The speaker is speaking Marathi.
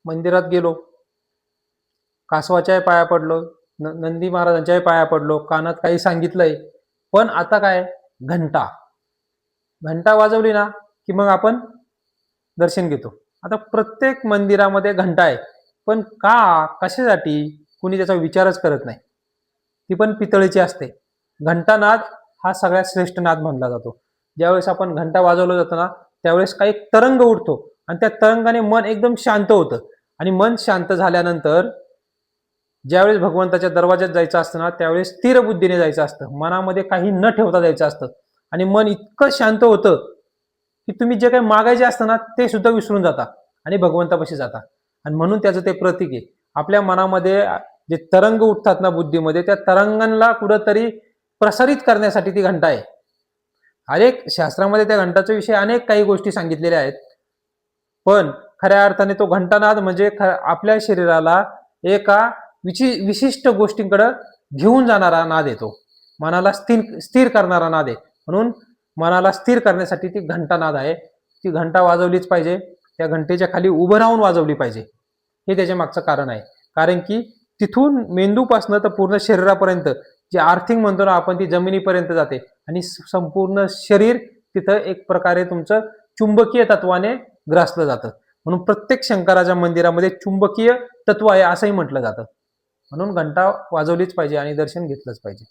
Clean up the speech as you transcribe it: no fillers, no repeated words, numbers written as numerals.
मंदिरात गेलो, कासवाच्याही पाया पडलो, नंदी महाराजांच्याही पाया पडलो, कानात काही सांगितलंय, पण आता काय, घंटा घंटा वाजवली ना की मग आपण दर्शन घेतो. आता प्रत्येक मंदिरामध्ये घंटा आहे, पण का, कशासाठी, कुणी त्याचा विचारच करत नाही. ती पण पितळेची असते. घंटानाद हा सगळ्यात श्रेष्ठ नाद मानला जातो. ज्यावेळेस आपण घंटा वाजवलं जातो ना, त्यावेळेस काही तरंग उठतो आणि त्या तरंगाने मन एकदम शांत होतं. आणि मन शांत झाल्यानंतर ज्यावेळेस भगवंताच्या दरवाज्यात जायचं असतं ना, त्यावेळेस स्थिर बुद्धीने जायचं असतं, मनामध्ये काही न ठेवता जायचं असतं. आणि मन इतकं शांत होतं की तुम्ही जे काही मागायचे असतं ना, ते सुद्धा विसरून जाता आणि भगवंतापाशी जाता. आणि म्हणून त्याचं ते प्रतीक आहे. आपल्या मनामध्ये जे तरंग उठतात ना बुद्धीमध्ये, त्या तरंगांना कुठंतरी प्रसारित करण्यासाठी ती घंटा आहे. अनेक शास्त्रामध्ये त्या घंटाच्या विषयी अनेक काही गोष्टी सांगितलेल्या आहेत. पण खऱ्या अर्थाने तो घंटानाद म्हणजे आपल्या शरीराला एका विशिष्ट गोष्टींकडे घेऊन जाणारा नाद येतो, मनाला स्थिर करणारा नाद आहे. म्हणून मनाला स्थिर करण्यासाठी ती घंटानाद आहे. ती घंटा वाजवलीच पाहिजे, त्या घंटेच्या खाली उभं राहून वाजवली पाहिजे. हे त्याच्या मागचं कारण आहे. कारण की तिथून मेंदूपासनं तर पूर्ण शरीरापर्यंत जे आर्थिंग म्हणतो ना आपण, ती जमिनीपर्यंत जाते आणि संपूर्ण शरीर तिथं एक प्रकारे तुमचं चुंबकीय तत्वाने ग्रासलं जातं. म्हणून प्रत्येक शंकराच्या मंदिरामध्ये चुंबकीय तत्व आहे असंही म्हटलं जातं. म्हणून घंटा वाजवलीच पाहिजे आणि दर्शन घेतलंच पाहिजे.